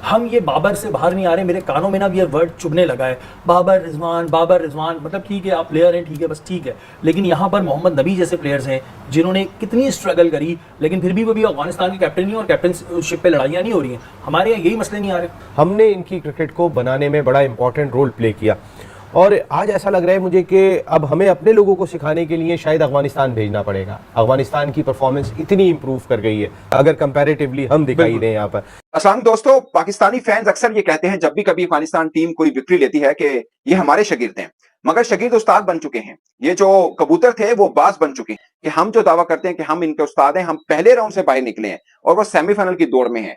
हम ये बाबर से बाहर नहीं आ रहे, मेरे कानों में ना भी ये वर्ड चुभने लगा है, बाबर रिजवान। मतलब ठीक है आप प्लेयर हैं, ठीक है, बस ठीक है, लेकिन यहाँ पर मोहम्मद नबी जैसे प्लेयर्स हैं जिन्होंने कितनी स्ट्रगल करी, लेकिन फिर भी वो भी अफगानिस्तान के कैप्टन नहीं और कैप्टनशिप पे लड़ाइयाँ नहीं हो रही हैं। हमारे यहाँ यही मसले नहीं आ रहे। हमने इनकी क्रिकेट को बनाने में बड़ा इंपॉर्टेंट रोल प्ले किया और आज ऐसा लग रहा है मुझे कि अब हमें अपने लोगों को सिखाने के लिए शायद अफगानिस्तान भेजना पड़ेगा। अफगानिस्तान की परफॉर्मेंस इतनी इंप्रूव कर गई है अगर कंपैरेटिवली हम दिखाई दें यहाँ पर। अस्सलाम दोस्तों, पाकिस्तानी फैंस अक्सर ये कहते हैं जब भी कभी अफगानिस्तान टीम कोई विक्ट्री लेती है कि ये हमारे शागिर्द हैं, मगर शागिर्द उस्ताद बन चुके हैं। ये जो कबूतर थे वो बाज बन चुके हैं कि हम जो दावा करते हैं कि हम इनके उस्ताद हैं, हम पहले राउंड से बाहर निकले हैं और वो सेमीफाइनल की दौड़ में हैं।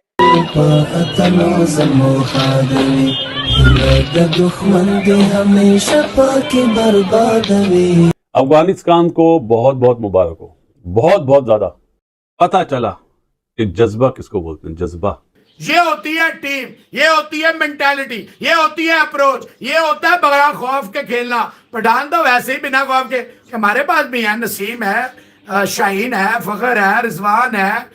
अफगानिस्तान को बहुत बहुत मुबारक हो, बहुत बहुत ज्यादा। पता चला कि जज्बा किसको बोलते हैं, जज्बा। ये होती है टीम, ये होती है मेंटालिटी, ये होती है अप्रोच, ये होता है बगैर खौफ के खेलना। पठान तो वैसे ही बिना खौफ के, हमारे पास भी है, नसीम है, शाहीन है, फखर है, रिजवान है,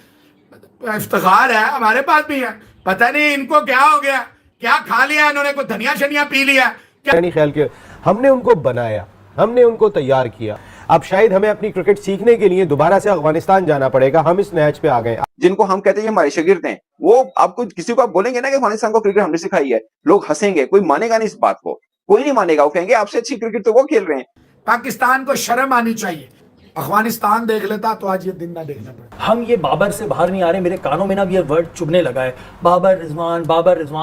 इफ्तिखार है, हमारे पास भी है। पता नहीं इनको क्या हो गया, क्या खा लिया इन्होंने, कोई धनिया शनिया पी लिया क्या? नहीं ख्याल के हमने उनको बनाया, हमने उनको तैयार किया। अब शायद हमें अपनी क्रिकेट सीखने के लिए दोबारा से अफगानिस्तान जाना पड़ेगा। हम इस मैच पे आ गए। जिनको हम कहते हैं हमारे शागिर्द हैं, वो आपको किसी को आप बोलेंगे ना कि अफगानिस्तान को क्रिकेट हमने सिखाई है, लोग हंसेंगे, कोई मानेगा नहीं इस बात को, कोई नहीं मानेगा। वो कहेंगे आपसे अच्छी क्रिकेट तो वो खेल रहे हैं। पाकिस्तान को शर्म आनी चाहिए। अफगानिस्तान देख लेता तो आज ये दिन ना देखना पड़ता। हम ये बाबर से बाहर नहीं आ रहे, मेरे कानों में ना भी ये वर्ड चुभने लगा है, बाबर रिजवान।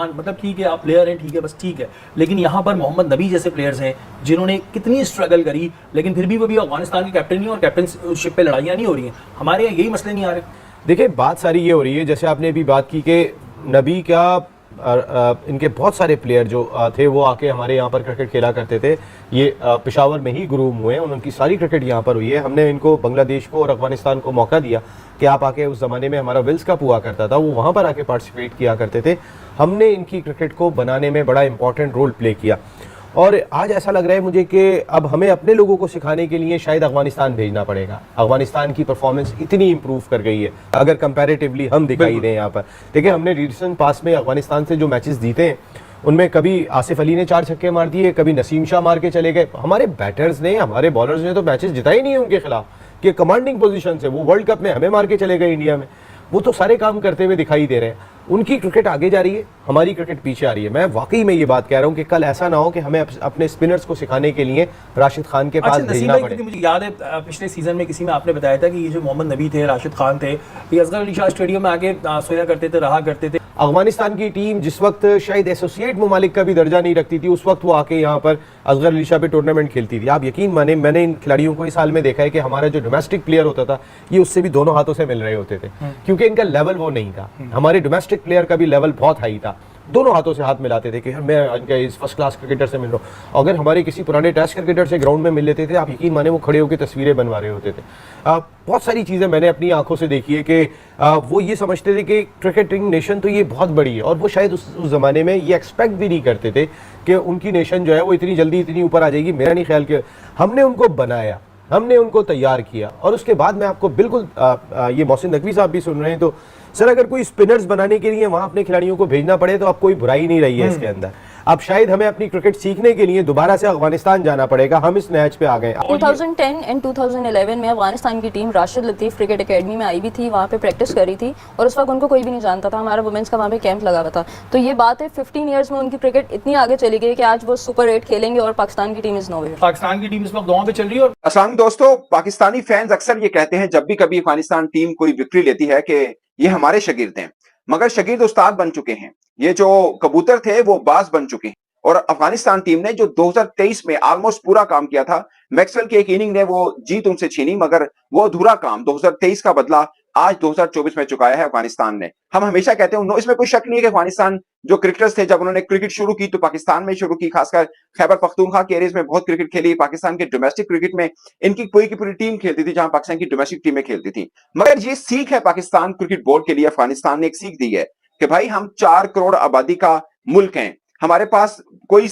मतलब ठीक है आप प्लेयर हैं, ठीक है, बस ठीक है, लेकिन यहाँ पर मोहम्मद नबी जैसे प्लेयर्स हैं जिन्होंने कितनी स्ट्रगल करी, लेकिन फिर भी वो भी अफगानिस्तान के कैप्टन नहीं और कैप्टनशिप पे लड़ाइयाँ नहीं हो रही हैं। हमारे यहाँ यही मसले नहीं आ रहे। देखिए बात सारी ये हो रही है, जैसे आपने अभी बात की कि नबी का इनके बहुत सारे प्लेयर जो थे वो आके हमारे यहाँ पर क्रिकेट खेला करते थे। ये पेशावर में ही ग्रूम हुए हैं, उनकी सारी क्रिकेट यहाँ पर हुई है। हमने इनको बांग्लादेश को और अफगानिस्तान को मौका दिया कि आप आके, उस ज़माने में हमारा विल्स कप हुआ करता था, वो वहाँ पर आके पार्टिसिपेट किया करते थे। हमने इनकी क्रिकेट को बनाने में बड़ा इंपॉर्टेंट रोल प्ले किया और आज ऐसा लग रहा है मुझे कि अब हमें अपने लोगों को सिखाने के लिए शायद अफगानिस्तान भेजना पड़ेगा। अफगानिस्तान की परफॉर्मेंस इतनी इंप्रूव कर गई है अगर कंपैरेटिवली हम दिखाई दें यहाँ पर। देखिए हमने रिसेंट पास में अफगानिस्तान से जो मैचेस जीते हैं उनमें कभी आसिफ अली ने 4 छक्के मार दिए, कभी नसीम शाह मार के चले गए। हमारे बैटर्स ने, हमारे बॉलर्स ने तो मैचेस जिताए ही नहीं है उनके खिलाफ कि कमांडिंग पोजीशन से वो वर्ल्ड कप में हमें मार के चले गए इंडिया में। वो तो सारे काम करते हुए दिखाई दे रहे हैं। उनकी क्रिकेट आगे जा रही है, हमारी क्रिकेट पीछे आ रही है। मैं वाकई में ये बात कह रहा हूँ कि कल ऐसा ना हो कि हमें अपने स्पिनर्स को सिखाने के लिए राशिद खान के पास भेजना पड़े। मुझे याद है पिछले सीजन में किसी में आपने बताया था कि ये जो मोहम्मद नबी थे, राशिद खान थे, ये असगर अली शाह स्टेडियम में आके सोया करते थे, रहा करते थे। अफगानिस्तान की टीम जिस वक्त शायद एसोसिएट ममालिक का भी दर्जा नहीं रखती थी, उस वक्त वो आके यहाँ पर असगर अली शाह पे टूर्नामेंट खेलती थी। आप यकीन माने, मैंने इन खिलाड़ियों को इस साल में देखा है कि हमारा जो डोमेस्टिक प्लेयर होता था ये उससे भी दोनों हाथों से मिल रहे होते थे, क्योंकि इनका लेवल वो नहीं था। हमारे डोमेस्टिक प्लेयर का भी लेवल बहुत हाई था, दोनों हाथों से हाथ मिलाते थे कि मैं इनके इस फर्स्ट क्लास क्रिकेटर से मिल रहा हूँ। अगर हमारे किसी पुराने टेस्ट क्रिकेटर से ग्राउंड में मिल लेते थे, आप यकीन माने वो खड़े होकर तस्वीरें बनवा रहे होते थे। बहुत सारी चीज़ें मैंने अपनी आंखों से देखी है कि वो ये समझते थे कि क्रिकेटिंग नेशन तो ये बहुत बड़ी है, और वो शायद उस ज़माने में ये एक्सपेक्ट भी नहीं करते थे कि उनकी नेशन जो है वो इतनी जल्दी इतनी ऊपर आ जाएगी। मेरा नहीं ख्याल कि हमने उनको बनाया, हमने उनको तैयार किया। और उसके बाद मैं आपको बिल्कुल ये मोहसिन नकवी साहब भी सुन रहे हैं, तो सर अगर कोई स्पिनर्स बनाने के लिए वहां अपने खिलाड़ियों को भेजना पड़े तो अब कोई बुराई नहीं रही है इसके अंदर। अब शायद हमें अपनी क्रिकेट सीखने के लिए दोबारा से अफगानिस्तान जाना पड़ेगा। हम इस मैच पे आ गए। 2010 एंड 2011 में अफगानिस्तान की टीम राशिद लतीफ़ क्रिकेट एकेडमी में आई भी थी, वहाँ पे प्रैक्टिस करी थी और उस वक्त उनको कोई भी नहीं जानता था। हमारा वुमेन्स का वहाँ पे कैंप लगा हुआ था। तो ये बात है 15 ईयर्स में उनकी क्रिकेट इतनी आगे चली गई कि आज वो सुपर 8 खेलेंगे और पाकिस्तान की टीम इज नोवेयर। पाकिस्तान की टीम इस वक्त दांव पे चल रही है। और अस्सलाम दोस्तों, पाकिस्तानी फैंस अक्सर ये कहते हैं जब भी कभी अफगानिस्तान टीम कोई विक्ट्री लेती है कि ये हमारे शागिर्द हैं, मगर शागिर्द उस्ताद बन चुके हैं। ये जो कबूतर थे वो बाज बन चुके हैं और अफगानिस्तान टीम ने जो 2023 में ऑलमोस्ट पूरा काम किया था, मैक्सवेल की एक इनिंग ने वो जीत उनसे छीनी, मगर वो अधूरा काम 2023 का बदला आज 2024 में चुकाया है अफगानिस्तान ने। हम हमेशा कहते हैं, इसमें कोई शक नहीं है कि अफगानिस्तान जो क्रिकेटर्स थे जब उन्होंने क्रिकेट शुरू की तो पाकिस्तान में शुरू की, खासकर खैबर पख्तूनख्वा के एरियाज में बहुत क्रिकेट खेली। पाकिस्तान के डोमेस्टिक क्रिकेट में इनकी पूरी की पूरी टीम खेलती थी, जहां पाकिस्तान की डोमेस्टिक टीमें खेलती थी। मगर ये सीख है पाकिस्तान क्रिकेट बोर्ड के लिए, अफगानिस्तान ने एक सीख दी है कि भाई हम 4 करोड़ आबादी का मुल्क हैं, हमारे पास कोई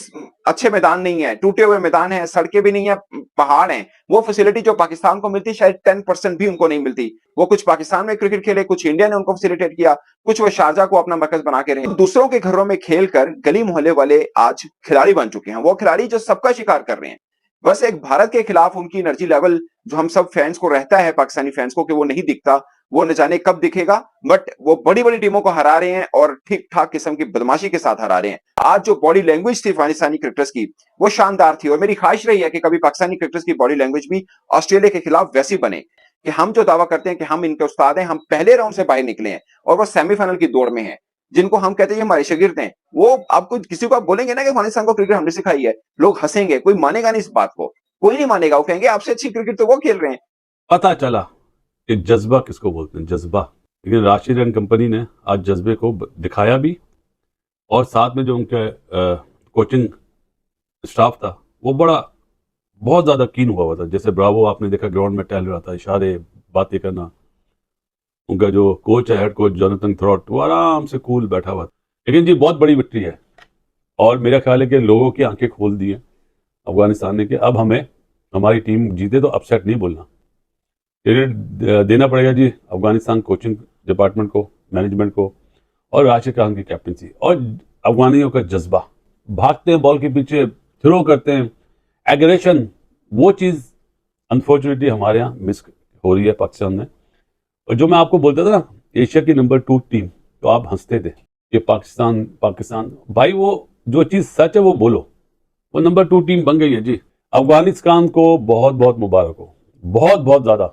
अच्छे मैदान नहीं है, टूटे हुए मैदान है, सड़कें भी नहीं है, पहाड़ हैं। वो फैसिलिटी जो पाकिस्तान को मिलती शायद 10% भी उनको नहीं मिलती। वो कुछ पाकिस्तान में क्रिकेट खेले, कुछ इंडिया ने उनको फैसिलिटेट किया, कुछ वो शारजा को अपना मरकज बना के रहे। दूसरों के घरों में खेलकर गली मोहल्ले वाले आज खिलाड़ी बन चुके हैं। वो खिलाड़ी जो सबका शिकार कर रहे हैं। बस एक भारत के खिलाफ उनकी एनर्जी लेवल जो हम सब फैंस को रहता है, पाकिस्तानी फैंस को, कि वो नहीं दिखता, वो न जाने कब दिखेगा। बट वो बड़ी बड़ी टीमों को हरा रहे हैं और ठीक ठाक किस्म की बदमाशी के साथ हरा रहे हैं। आज जो बॉडी लैंग्वेज थी पाकिस्तानी क्रिकेटर्स की, वो शानदार थी। और मेरी ख्वाहिश रही है कि कभी पाकिस्तानी क्रिकेटर्स की बॉडी लैंग्वेज भी ऑस्ट्रेलिया के खिलाफ वैसी बने कि हम जो दावा करते हैं कि हम इनके उस्ताद हैं, हम पहले राउंड से बाहर निकले हैं और वो सेमीफाइनल की दौड़ में है, जिनको हम कहते हैं हमारे शागिर्द हैं। वो आपको किसी को आप बोलेंगे ना कि अफगानिस्तान को क्रिकेट हमने सिखाई है, लोग हंसेंगे, कोई मानेगा नहीं इस बात को, कोई नहीं मानेगा। वो कहेंगे आपसे अच्छी क्रिकेट तो वो खेल रहे हैं। पता चला कि जज्बा किसको बोलते हैं, जज्बा। लेकिन राशिद एंड कंपनी ने आज जज्बे को दिखाया भी, और साथ में जो उनके कोचिंग स्टाफ था वो बहुत ज़्यादा कीन हुआ था। जैसे ब्रावो आपने देखा ग्राउंड में टहल रहा था, इशारे, बातें करना। उनका जो कोच है, हेड कोच जोनाथन थ्रॉट, वो आराम से कूल बैठा हुआ था। लेकिन जी बहुत बड़ी विक्ट्री है, और मेरा ख्याल है कि लोगों की आंखें खोल दी हैं अफगानिस्तान ने कि अब हमें हमारी टीम जीते तो अपसेट नहीं बोलना। क्रेडिट देना पड़ेगा जी अफगानिस्तान कोचिंग डिपार्टमेंट को, मैनेजमेंट को, और राशिद खान की कैप्टनसी और अफगानियों का जज्बा। भागते हैं बॉल के पीछे, थ्रो करते हैं, एग्रेशन, वो चीज़ अनफॉर्चुनेटली हमारे यहाँ मिस हो रही है पाकिस्तान में। और जो मैं आपको बोलता था ना, एशिया की नंबर 2 टीम, तो आप हंसते थे कि पाकिस्तान भाई, वो जो चीज़ सच है वो बोलो। वो नंबर 2 टीम बन गई है जी। अफगानिस्तान को बहुत बहुत मुबारक हो, बहुत ज़्यादा,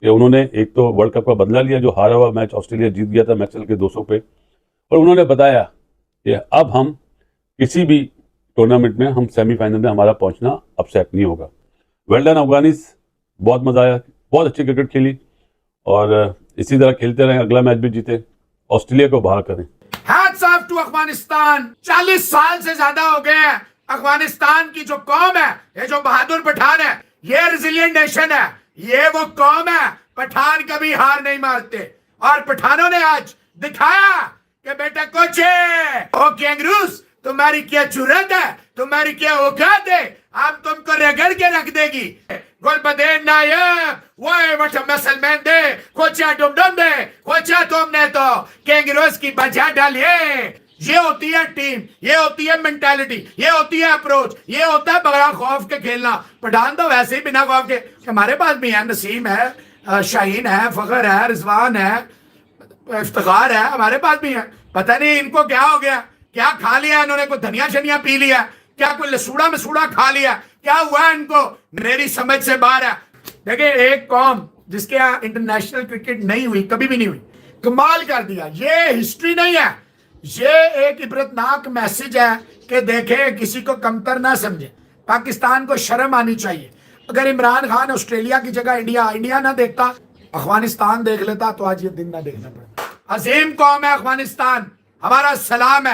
कि उन्होंने एक तो वर्ल्ड कप का बदला लिया, जो हारा हुआ मैच ऑस्ट्रेलिया जीत गया था मैक्सवेल के 200 पे, और उन्होंने बताया कि अब हम किसी भी टूर्नामेंट में हम सेमीफाइनल में हमारा पहुंचना अपसेट नहीं होगा। वेल डन अफगानिस, बहुत मजा आया, बहुत अच्छी क्रिकेट खेली, और इसी तरह खेलते रहे, अगला मैच भी जीते, ऑस्ट्रेलिया को बाहर करें। Hats off to Afghanistan. 40 साल से ज्यादा हो गए हैं। अफगानिस्तान की जो कौम है, ये जो बहादुर पठान है, ये रेजिलिएंट नेशन है, ये वो कौम है। पठान कभी हार नहीं मारते, और पठानों ने आज दिखाया कि बेटा कुछ है ओ कैंगरूस, तुम्हारी क्या जुर्रत है, तुम्हारी क्या औकात है, हम तुमको रगड़ के रख देगी। गुलबदे नायब वो वट मसलमैन दे, खोचा डुमडुम दे, खोचा तुमने तो कैंगरूस की बजा डालिए। ये होती है टीम, ये होती है मेंटालिटी, ये होती है अप्रोच, ये होता है बगैर खौफ के खेलना। पठान तो वैसे ही बिना खौफ के, हमारे पास भी है, नसीम है, शाहीन है, फखर है, रिजवान है, इफ्तिखार है, हमारे पास भी है। पता नहीं इनको क्या हो गया, क्या खा लिया इन्होंने, कोई धनिया शनिया पी लिया, क्या कोई लसूड़ा मसूड़ा खा लिया, क्या हुआ इनको, मेरी समझ से बाहर है। देखिए, एक कौम जिसके यहाँ इंटरनेशनल क्रिकेट नहीं हुई, कभी भी नहीं हुई, कमाल कर दिया। ये हिस्ट्री नहीं है, ये एक इबरतनाक मैसेज है कि देखें, किसी को कमतर ना समझे। पाकिस्तान को शर्म आनी चाहिए। अगर इमरान खान ऑस्ट्रेलिया की जगह इंडिया ना देखता, अफगानिस्तान देख लेता, तो आज ये दिन ना देखना पड़ता। अजीम कौम है अफगानिस्तान, हमारा सलाम है।